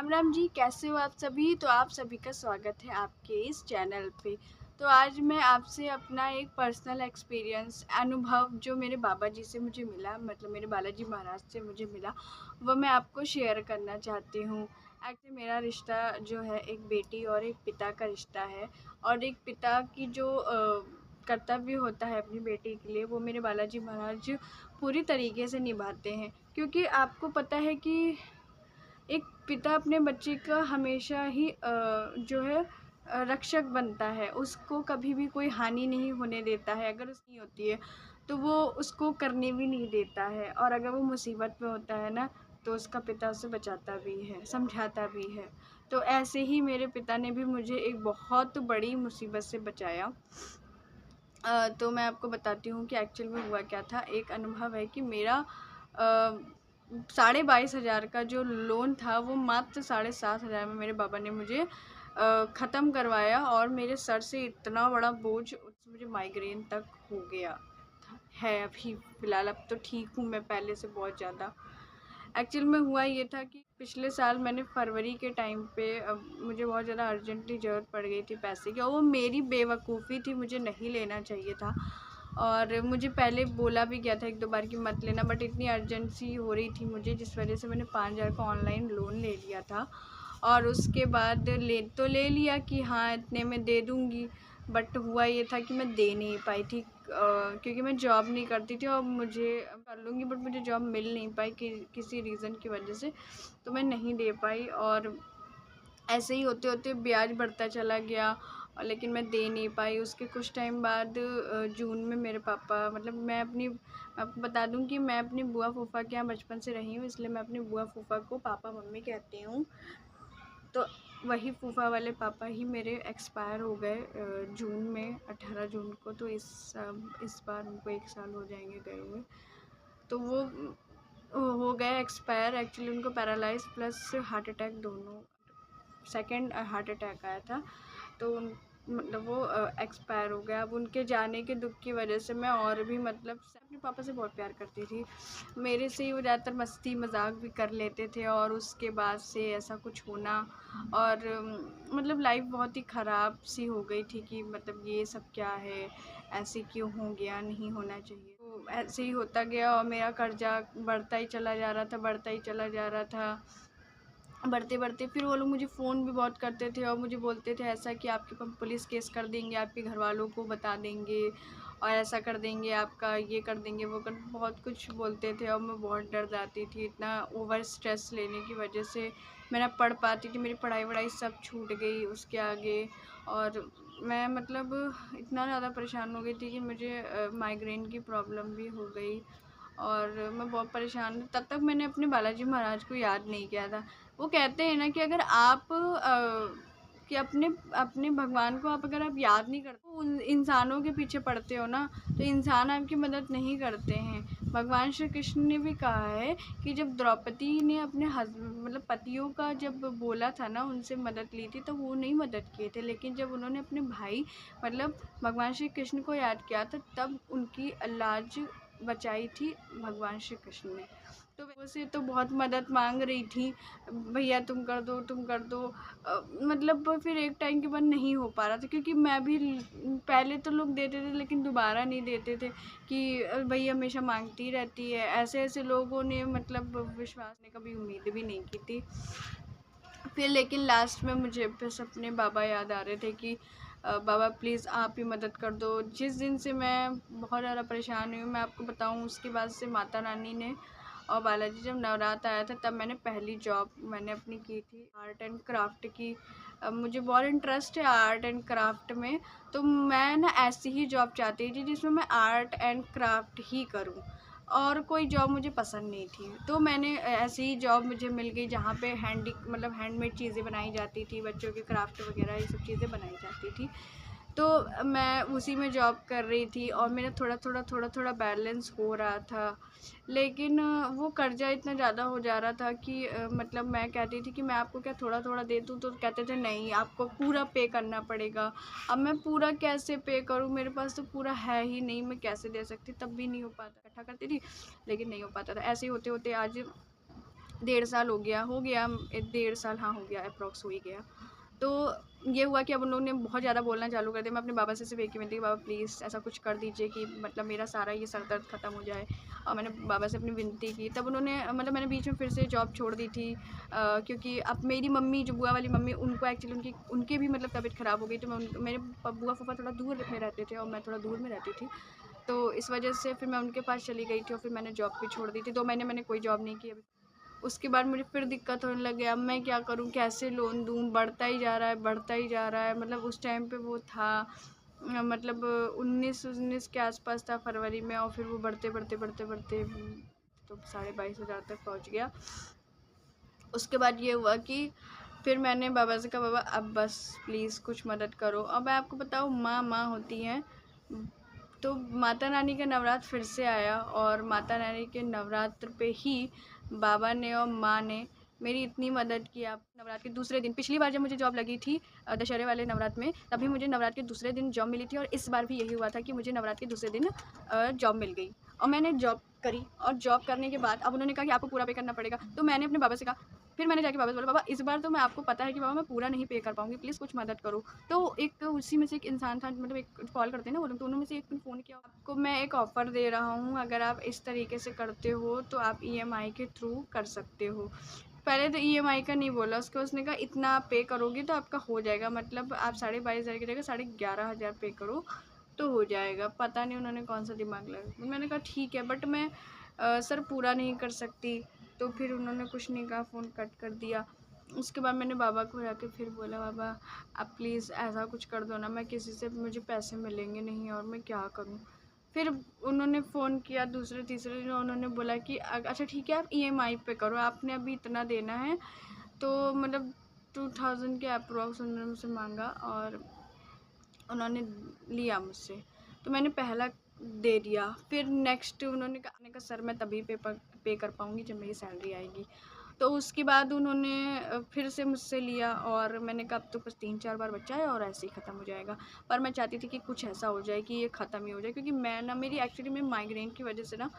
राम राम जी, कैसे हो आप सभी। तो आप सभी का स्वागत है आपके इस चैनल पे। तो आज मैं आपसे अपना एक पर्सनल एक्सपीरियंस अनुभव जो मेरे बाबा जी से मुझे मिला, मतलब मेरे बालाजी महाराज से मुझे मिला, वो मैं आपको शेयर करना चाहती हूँ। एक्चुअली मेरा रिश्ता जो है एक बेटी और एक पिता का रिश्ता है, और एक पिता की जो कर्तव्य होता है अपनी बेटी के लिए, वो मेरे बालाजी महाराज पूरी तरीके से निभाते हैं। क्योंकि आपको पता है कि एक पिता अपने बच्चे का हमेशा ही जो है रक्षक बनता है। उसको कभी भी कोई हानि नहीं होने देता है। अगर उसकी होती है तो वो उसको करने भी नहीं देता है, और अगर वो मुसीबत में होता है ना, तो उसका पिता उसे बचाता भी है, समझाता भी है। तो ऐसे ही मेरे पिता ने भी मुझे एक बहुत बड़ी मुसीबत से बचाया। तो मैं आपको बताती हूँ कि एक्चुअल में हुआ क्या था। एक अनुभव है कि मेरा 22,500 का जो लोन था, वो मात्र 7,500 में मेरे बाबा ने मुझे ख़त्म करवाया, और मेरे सर से इतना बड़ा बोझ, उससे मुझे माइग्रेन तक हो गया है। अभी फ़िलहाल अब तो ठीक हूँ मैं पहले से बहुत ज़्यादा। एक्चुअल में हुआ ये था कि पिछले साल मैंने फरवरी के टाइम पे मुझे बहुत ज़्यादा अर्जेंटली ज़रूरत पड़ गई थी पैसे की, और वो मेरी बेवकूफ़ी थी, मुझे नहीं लेना चाहिए था। और मुझे पहले बोला भी गया था 1-2 बार कि मत लेना, बट इतनी अर्जेंसी हो रही थी मुझे, जिस वजह से मैंने 5,000 का ऑनलाइन लोन ले लिया था। और उसके बाद ले लिया कि हाँ इतने में दे दूँगी, बट हुआ ये था कि मैं दे नहीं पाई थी, क्योंकि मैं जॉब नहीं करती थी, और मुझे कर लूँगी बट मुझे जॉब मिल नहीं पाई कि किसी रीज़न की वजह से, तो मैं नहीं दे पाई। और ऐसे ही होते होते ब्याज बढ़ता चला गया, और लेकिन मैं दे नहीं पाई। उसके कुछ टाइम बाद जून में मेरे पापा, मतलब मैं आपको बता दूं कि मैं अपनी बुआ फूफा के यहाँ बचपन से रही हूँ, इसलिए मैं अपनी बुआ फूफा को पापा मम्मी कहती हूँ। तो वही फूफा वाले पापा ही मेरे एक्सपायर हो गए जून में, 18 जून को। तो इस बार उनको 1 साल हो जाएंगे गए हुए। तो वो हो गए एक्सपायर। एक्चुअली उनको पैरालाइज प्लस हार्ट अटैक दोनों, सेकंड हार्ट अटैक आया था। तो मतलब वो एक्सपायर हो गया। अब उनके जाने के दुख की वजह से मैं और भी, मतलब अपने पापा से बहुत प्यार करती थी। मेरे से ही वो ज़्यादातर मस्ती मजाक भी कर लेते थे, और उसके बाद से ऐसा कुछ होना, और मतलब लाइफ बहुत ही ख़राब सी हो गई थी कि मतलब ये सब क्या है, ऐसे क्यों हो गया, नहीं होना चाहिए। तो ऐसे ही होता गया, और मेरा कर्जा बढ़ता ही चला जा रहा था, बढ़ता ही चला जा रहा था। बढ़ते बढ़ते फिर वो लोग मुझे फ़ोन भी बहुत करते थे, और मुझे बोलते थे ऐसा कि आपके हम पुलिस केस कर देंगे, आपके घर वालों को बता देंगे, और ऐसा कर देंगे, आपका ये कर देंगे, वो कर, बहुत कुछ बोलते थे। और मैं बहुत डर जाती थी, इतना ओवर स्ट्रेस लेने की वजह से मैं ना पढ़ पाती थी, मेरी पढ़ाई वढ़ाई सब छूट गई उसके आगे। और मैं मतलब इतना ज़्यादा परेशान हो गई थी कि मुझे माइग्रेन की प्रॉब्लम भी हो गई, और मैं बहुत परेशान तब तक मैंने अपने बालाजी महाराज को याद नहीं किया था। वो कहते हैं ना कि अगर आप कि अपने अपने भगवान को अगर आप याद नहीं करते, उन इंसानों के पीछे पड़ते हो ना, तो इंसान आपकी मदद नहीं करते हैं। भगवान श्री कृष्ण ने भी कहा है कि जब द्रौपदी ने अपने मतलब पतियों का जब बोला था ना, उनसे मदद ली थी, तो वो नहीं मदद किए थे, लेकिन जब उन्होंने अपने भाई मतलब भगवान श्री कृष्ण को याद किया था, तब उनकी लाज बचाई थी भगवान श्री कृष्ण ने। तो वो से तो बहुत मदद मांग रही थी, भैया तुम कर दो, तुम कर दो। मतलब फिर एक टाइम के बाद नहीं हो पा रहा था, क्योंकि मैं भी पहले तो लोग देते थे लेकिन दोबारा नहीं देते थे, कि भैया हमेशा मांगती रहती है। ऐसे ऐसे लोगों ने मतलब विश्वास ने कभी उम्मीद भी नहीं की थी। फिर लेकिन लास्ट में मुझे बस अपने बाबा याद आ रहे थे कि बाबा प्लीज़ आप ही मदद कर दो। जिस दिन से मैं बहुत ज़्यादा परेशान हुई, मैं आपको बताऊं, उसके बाद से माता रानी ने और बालाजी, जब नवरात्र आया था तब मैंने पहली जॉब मैंने अपनी की थी आर्ट एंड क्राफ्ट की। मुझे बहुत इंटरेस्ट है आर्ट एंड क्राफ्ट में, तो मैं ना ऐसी ही जॉब चाहती थी जिसमें मैं आर्ट एंड क्राफ्ट ही करूं, और कोई जॉब मुझे पसंद नहीं थी। तो मैंने ऐसी ही जॉब मुझे मिल गई जहाँ पे मतलब हैंडमेड चीज़ें बनाई जाती थी, बच्चों के क्राफ्ट वगैरह ये सब चीज़ें बनाई जाती थी। तो मैं उसी में जॉब कर रही थी, और मेरा थोड़ा बैलेंस हो रहा था। लेकिन वो कर्जा इतना ज़्यादा हो जा रहा था कि मतलब मैं कहती थी कि मैं आपको क्या थोड़ा थोड़ा दे दूँ, तो कहते थे नहीं आपको पूरा पे करना पड़ेगा। अब मैं पूरा कैसे पे करूँ, मेरे पास तो पूरा है ही नहीं, मैं कैसे दे सकती। तब भी नहीं हो पाता, इकट्ठा करती थी लेकिन नहीं हो पाता था। ऐसे ही होते होते आज डेढ़ साल हो गया, 1.5 साल, हाँ, हो गया, अप्रॉक्स हो ही गया। तो ये हुआ कि अब उन लोगों ने बहुत ज़्यादा बोलना चालू कर दिया। मैं अपने बाबा से सिर्फ़ एक ही विनती की, बाबा प्लीज़ ऐसा कुछ कर दीजिए कि मतलब मेरा सारा ये सर दर्द ख़त्म हो जाए। और मैंने बाबा से अपनी विनती की, तब उन्होंने मतलब मैंने बीच में फिर से जॉब छोड़ दी थी, क्योंकि अब मेरी मम्मी, जो बुआ वाली मम्मी, उनको एक्चुअली उनकी भी मतलब तबीयत ख़राब हो गई। तो मेरे बुआ फूफा थोड़ा दूर में रहते थे और मैं थोड़ा दूर में रहती थी। तो इस वजह से फिर मैं उनके पास चली गई थी और फिर मैंने जॉब भी छोड़ दी थी। 2 महीने मैंने कोई जॉब नहीं की अभी। उसके बाद मुझे फिर दिक्कत होने लग गया, अब मैं क्या करूँ, कैसे लोन दूँ? बढ़ता ही जा रहा है, बढ़ता ही जा रहा है। मतलब उस टाइम पे वो था, मतलब 19 के आसपास था फरवरी में, और फिर वो बढ़ते बढ़ते बढ़ते बढ़ते तो 22,500 तक पहुँच गया। उसके बाद ये हुआ कि फिर मैंने बाबा से कहा, बाबा अब बस प्लीज़ कुछ मदद करो। अब मैं आपको बताऊँ, माँ होती हैं। तो माता रानी का नवरात्र फिर से आया, और माता रानी के नवरात्र पे ही बाबा ने और माँ ने मेरी इतनी मदद की। आप नवरात्र के दूसरे दिन, पिछली बार जब मुझे जॉब लगी थी दशहरे वाले नवरात्र में, तभी मुझे नवरात्र के दूसरे दिन जॉब मिली थी, और इस बार भी यही हुआ था कि मुझे नवरात्र के दूसरे दिन जॉब मिल गई। और मैंने जॉब करी, और जॉब करने के बाद अब उन्होंने कहा कि आपको पूरा पे करना पड़ेगा। तो मैंने अपने बाबा से कहा, फिर मैंने जाके बाबा से बोला, बाबा इस बार तो मैं, आपको पता है कि बाबा मैं पूरा नहीं पे कर पाऊँगी, प्लीज़ कुछ मदद करो। तो एक उसी में से एक इंसान था, मतलब एक कॉल करते हैं ना वो लोग, तो उन्होंने में से एक ने फ़ोन किया, आपको मैं एक ऑफ़र दे रहा हूँ, अगर आप इस तरीके से करते हो तो आप ईएमआई के थ्रू कर सकते हो। पहले तो ईएमआई का नहीं बोला, उसने कहा इतना आप पे करोगे तो आपका हो जाएगा, मतलब आप 22,500 की जगह 11,500 पे करो तो हो जाएगा। पता नहीं उन्होंने कौन सा दिमाग लगाया। मैंने कहा ठीक है, बट मैं सर पूरा नहीं कर सकती। तो फिर उन्होंने कुछ नहीं कहा, फ़ोन कट कर दिया। उसके बाद मैंने बाबा को जाके फिर बोला, बाबा आप प्लीज़ ऐसा कुछ कर दो ना, मैं किसी से, मुझे पैसे मिलेंगे नहीं और मैं क्या करूँ? फिर उन्होंने फ़ोन किया दूसरे तीसरे दिन, उन्होंने बोला कि अच्छा ठीक है, आप ईएमआई पे करो, आपने अभी इतना देना है। तो मतलब 2000 के अप्रॉक्स उन्होंने मुझसे मांगा, और उन्होंने लिया मुझसे। तो मैंने पहला दे दिया, फिर नेक्स्ट उन्होंने कहा सर मैं तभी पे कर पाऊँगी जब मेरी सैलरी आएगी। तो उसके बाद उन्होंने फिर से मुझसे लिया, और मैंने कहा अब तो बस 3-4 बार बचा है और ऐसे ही ख़त्म हो जाएगा। पर मैं चाहती थी कि कुछ ऐसा हो जाए कि ये ख़त्म ही हो जाए, क्योंकि मैं ना, मेरी एक्चुअली में माइग्रेन की वजह से ना,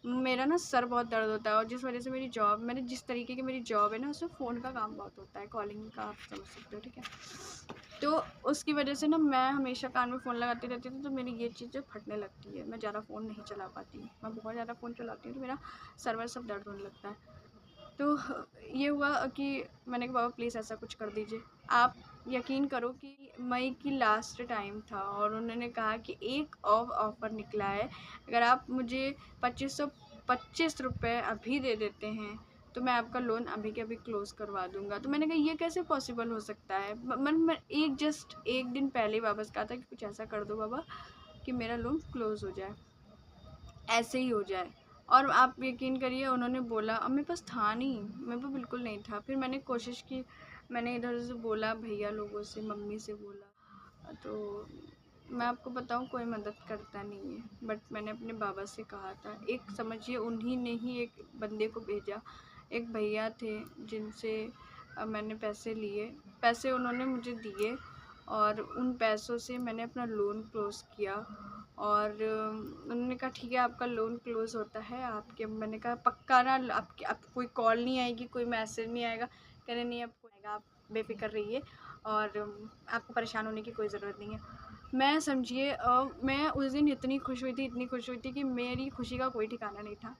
मेरा ना सर बहुत दर्द होता है, और जिस वजह से मेरी जॉब, मैंने जिस तरीके की मेरी जॉब है ना, उसमें फ़ोन का काम बहुत होता है, कॉलिंग का, आप समझ सकते हो, ठीक है। तो उसकी वजह से ना मैं हमेशा कान में फ़ोन लगाती रहती थी, तो मेरी ये चीज़ें फटने लगती है, मैं ज़्यादा फ़ोन नहीं चला पाती। मैं बहुत ज़्यादा फ़ोन चलाती हूँ तो मेरा सर वर सब दर्द होने लगता है। तो ये हुआ कि मैंने कहा बाबा प्लीज़ ऐसा कुछ कर दीजिए। आप यकीन करो कि मई की लास्ट टाइम था, और उन्होंने कहा कि एक और ऑफ़र निकला है, अगर आप मुझे 2525 रुपये अभी दे देते हैं तो मैं आपका लोन अभी के अभी क्लोज़ करवा दूँगा। तो मैंने कहा ये कैसे पॉसिबल हो सकता है? मैं जस्ट एक दिन पहले ही बाबा से कहा था कि कुछ ऐसा कर दो बाबा कि मेरा लोन क्लोज़ हो जाए, ऐसे ही हो जाए। और आप यकीन करिए उन्होंने बोला, अब मेरे पास था नहीं, मेरे पास बिल्कुल नहीं था। फिर मैंने कोशिश की, मैंने इधर से बोला, भैया लोगों से, मम्मी से बोला, तो मैं आपको बताऊँ कोई मदद करता नहीं है। बट मैंने अपने बाबा से कहा था, एक समझिए उन्हीं ने ही एक बंदे को भेजा, एक भैया थे जिनसे मैंने पैसे लिए, पैसे उन्होंने मुझे दिए, और उन पैसों से मैंने अपना लोन क्लोज़ किया। और उन्होंने कहा ठीक है आपका लोन क्लोज़ होता है आपके, मैंने कहा पक्का ना, आपकी कोई कॉल नहीं आएगी, कोई मैसेज नहीं आएगा? कह रहे नहीं, आपको आएगा, आप बेफ़िक्र रहिए, और आपको परेशान होने की कोई ज़रूरत नहीं है। मैं समझिए मैं उस दिन इतनी खुश हुई थी, इतनी खुश हुई थी कि मेरी खुशी का कोई ठिकाना नहीं था।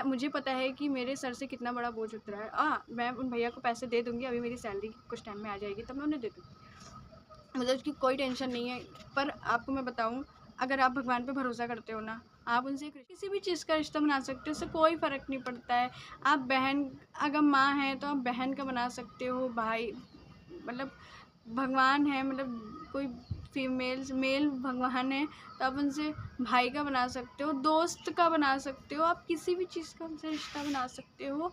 मुझे पता है कि मेरे सर से कितना बड़ा बोझ उतरा है। मैं उन भैया को पैसे दे दूँगी, अभी मेरी सैलरी कुछ टाइम में आ जाएगी तब मैं उन्हें दे दूँगी। मुझे उसकी कोई टेंशन नहीं है। पर आपको मैं बताऊँ, अगर आप भगवान पे भरोसा करते हो ना, आप उनसे किसी भी चीज़ का रिश्ता बना सकते हो, उससे कोई फ़र्क नहीं पड़ता है। आप बहन, अगर माँ है तो आप बहन का बना सकते हो, भाई मतलब भगवान है, मतलब कोई मेल भगवान है तो आप उनसे भाई का बना सकते हो, दोस्त का बना सकते हो, आप किसी भी चीज़ का उनसे रिश्ता बना सकते हो।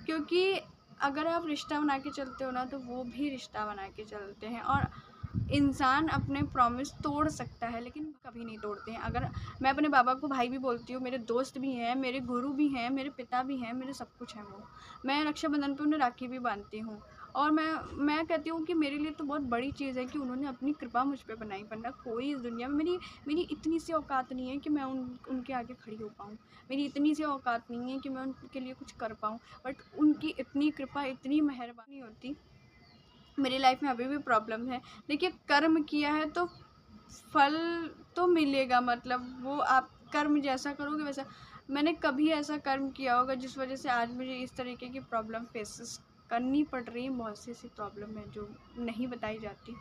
क्योंकि अगर आप रिश्ता बना के चलते हो ना, तो वो भी रिश्ता बना के चलते हैं। और इंसान अपने प्रॉमिस तोड़ सकता है लेकिन कभी नहीं तोड़ते हैं। अगर मैं अपने बाबा को भाई भी बोलती हूँ, मेरे दोस्त भी हैं, मेरे गुरु भी हैं, मेरे पिता भी हैं, मेरे सब कुछ हैं वो। मैं रक्षाबंधन पे उन्हें राखी भी बांधती हूँ, और मैं कहती हूँ कि मेरे लिए तो बहुत बड़ी चीज़ है कि उन्होंने अपनी कृपा मुझ पे बनाई, वरना कोई इस दुनिया में मेरी इतनी सी औकात नहीं है कि मैं उनके आगे खड़ी हो पाऊँ। मेरी इतनी सी औकात नहीं है कि मैं उनके लिए कुछ कर पाऊँ, बट उनकी इतनी कृपा, इतनी मेहरबानी होती। मेरी लाइफ में अभी भी प्रॉब्लम है। देखिए, कर्म किया है तो फल तो मिलेगा, मतलब वो आप कर्म जैसा करोगे वैसा। मैंने कभी ऐसा कर्म किया होगा जिस वजह से आज मुझे इस तरीके की प्रॉब्लम फेसेस करनी पड़ रही है। बहुत सी ऐसी प्रॉब्लम है जो नहीं बताई जाती,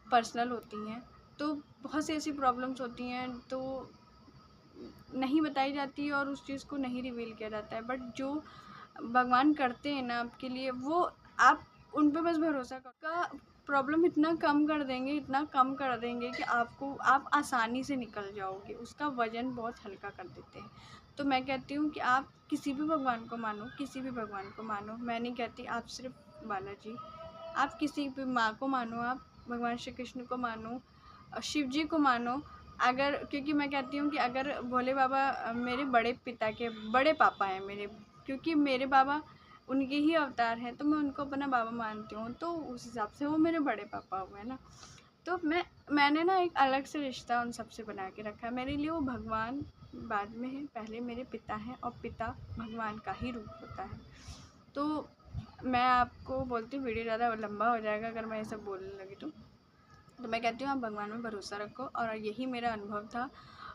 पर्सनल होती हैं। तो बहुत सी ऐसी प्रॉब्लम्स होती हैं तो नहीं बताई जाती और उस चीज़ को नहीं रिवील किया जाता है, बट जो भगवान करते हैं ना आपके लिए, वो आप उन पे बस भरोसा करो। का प्रॉब्लम इतना कम कर देंगे, इतना कम कर देंगे कि आप आसानी से निकल जाओगे, उसका वजन बहुत हल्का कर देते हैं। तो मैं कहती हूँ कि आप किसी भी भगवान को मानो, किसी भी भगवान को मानो। मैं नहीं कहती आप सिर्फ बालाजी, आप किसी भी माँ को मानो, आप भगवान श्री कृष्ण को मानो, शिव जी को मानो। अगर, क्योंकि मैं कहती हूँ कि अगर भोले बाबा मेरे बड़े पिता के बड़े पापा हैं मेरे, क्योंकि मेरे बाबा उनके ही अवतार हैं, तो मैं उनको अपना बाबा मानती हूँ, तो उस हिसाब से वो मेरे बड़े पापा हुए ना। तो मैंने ना एक अलग से रिश्ता उन सबसे बना के रखा है। मेरे लिए वो भगवान बाद में है, पहले मेरे पिता हैं, और पिता भगवान का ही रूप होता है। तो मैं आपको बोलती हूँ, वीडियो ज़्यादा लंबा हो जाएगा अगर मैं ये सब बोलने लगी तो मैं कहती हूँ आप भगवान में भरोसा रखो, और यही मेरा अनुभव था।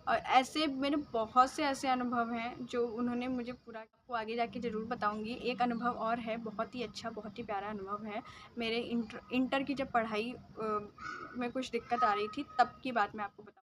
और ऐसे मेरे बहुत से ऐसे अनुभव हैं जो उन्होंने मुझे पूरा, आपको आगे जाके ज़रूर बताऊँगी। एक अनुभव और है, बहुत ही अच्छा, बहुत ही प्यारा अनुभव है। मेरे इंटर की जब पढ़ाई में कुछ दिक्कत आ रही थी, तब की बात मैं आपको बताऊँ।